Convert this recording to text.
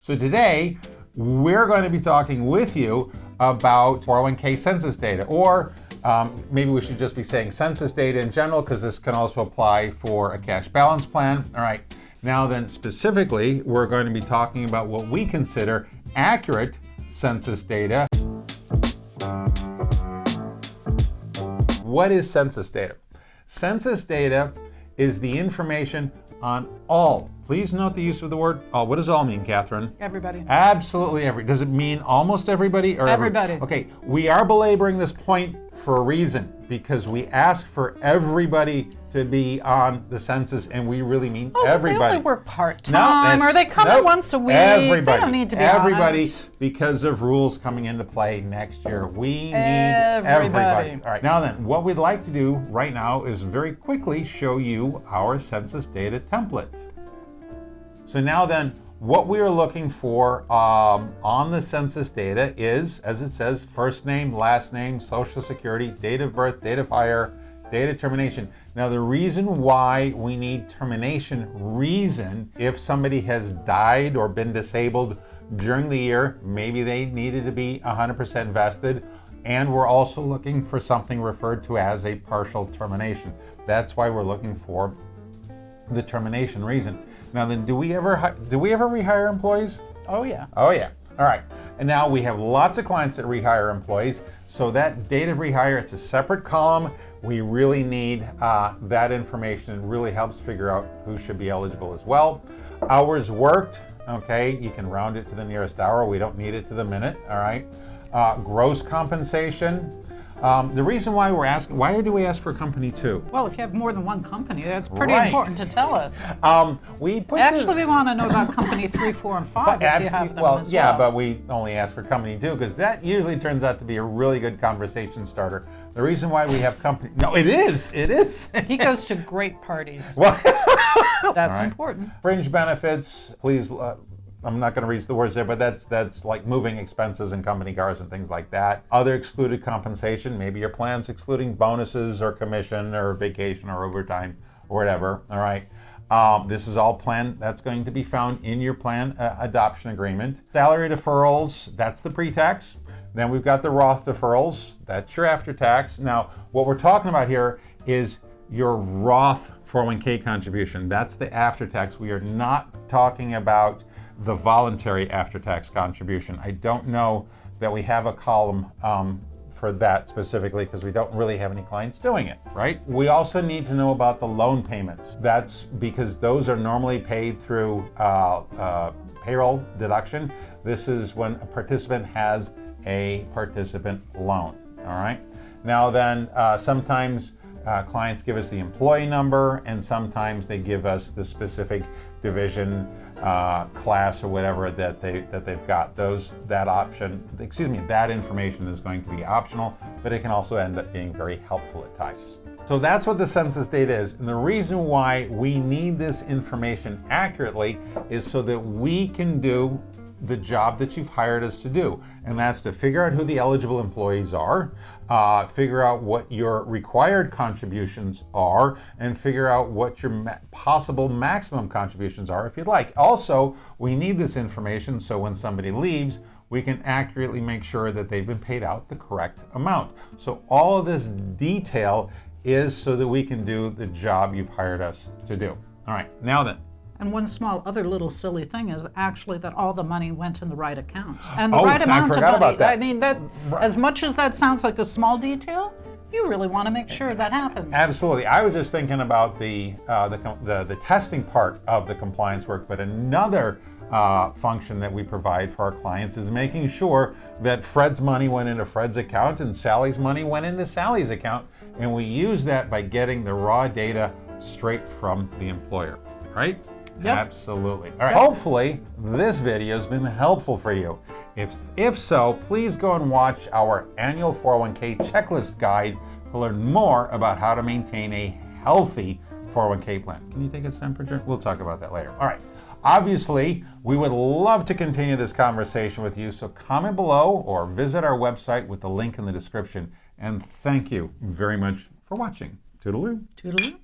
So today, we're going to be talking with you about 401k census data, or maybe we should just be saying census data in general, because this can also apply for a cash balance plan. All right. Now then, specifically, we're going to be talking about what we consider accurate census data. What is census data? Census data is the information on all. Please note the use of the word all. What does all mean, Catherine? Everybody. Absolutely every. Does it mean almost everybody or everybody? Okay, we are belaboring this point for a reason, because we ask for everybody to be on the census, and we really mean everybody. They only work part-time, or they come in once a week. Everybody. They don't need to be everybody, on it. Because of rules coming into play next year. We need everybody. All right, now then, what we'd like to do right now is very quickly show you our census data template. So now then, what we are looking for on the census data is, as it says, first name, last name, social security, date of birth, date of hire, date of termination. Now the reason why we need termination reason, if somebody has died or been disabled during the year, maybe they needed to be 100% vested, and we're also looking for something referred to as a partial termination. That's why we're looking for the termination reason. Now then, do we ever rehire employees? Oh yeah. Oh yeah. All right. And now we have lots of clients that rehire employees. So that date of rehire, it's a separate column. We really need that information. It really helps figure out who should be eligible as well. Hours worked. Okay, you can round it to the nearest hour. We don't need it to the minute. All right. Gross compensation. The reason why we're asking, why do we ask for company 2? Well, if you have more than one company, that's pretty important to tell us. We want to know about company 3, 4, and 5 if you have them as well. But we only ask for company 2 because that usually turns out to be a really good conversation starter. The reason why we have company, no, it is. He goes to great parties. Well, that's important. Fringe benefits, please. I'm not going to read the words there, but that's like moving expenses and company cars and things like that. Other excluded compensation, maybe your plan's excluding bonuses or commission or vacation or overtime or whatever. All right. This is all plan that's going to be found in your plan adoption agreement. Salary deferrals, that's the pre-tax. Then we've got the Roth deferrals, that's your after-tax. Now, what we're talking about here is your Roth 401k contribution. That's the after-tax. We are not talking about the voluntary after-tax contribution. I don't know that we have a column for that specifically because we don't really have any clients doing it, right? We also need to know about the loan payments. That's because those are normally paid through payroll deduction. This is when a participant has a participant loan, all right? Now then, sometimes clients give us the employee number, and sometimes they give us the specific division, class, or whatever that they've got. That information is going to be optional, but it can also end up being very helpful at times. So that's what the census data is. And the reason why we need this information accurately is so that we can do the job that you've hired us to do. And that's to figure out who the eligible employees are, figure out what your required contributions are, and figure out what your possible maximum contributions are if you'd like. Also, we need this information so when somebody leaves, we can accurately make sure that they've been paid out the correct amount. So all of this detail is so that we can do the job you've hired us to do. All right, now then. And one small other little silly thing is actually that all the money went in the right accounts. And the right amount of money. About that. I mean, that as much as that sounds like a small detail, you really want to make sure that happens. Absolutely. I was just thinking about the testing part of the compliance work, but another function that we provide for our clients is making sure that Fred's money went into Fred's account and Sally's money went into Sally's account. And we use that by getting the raw data straight from the employer, right? Yep. Absolutely. All right. Hopefully, this video has been helpful for you. If so, please go and watch our annual 401k checklist guide to learn more about how to maintain a healthy 401k plan. Can you take its temperature? We'll talk about that later. All right. Obviously, we would love to continue this conversation with you, so comment below or visit our website with the link in the description. And thank you very much for watching. Toodaloo. Toodaloo.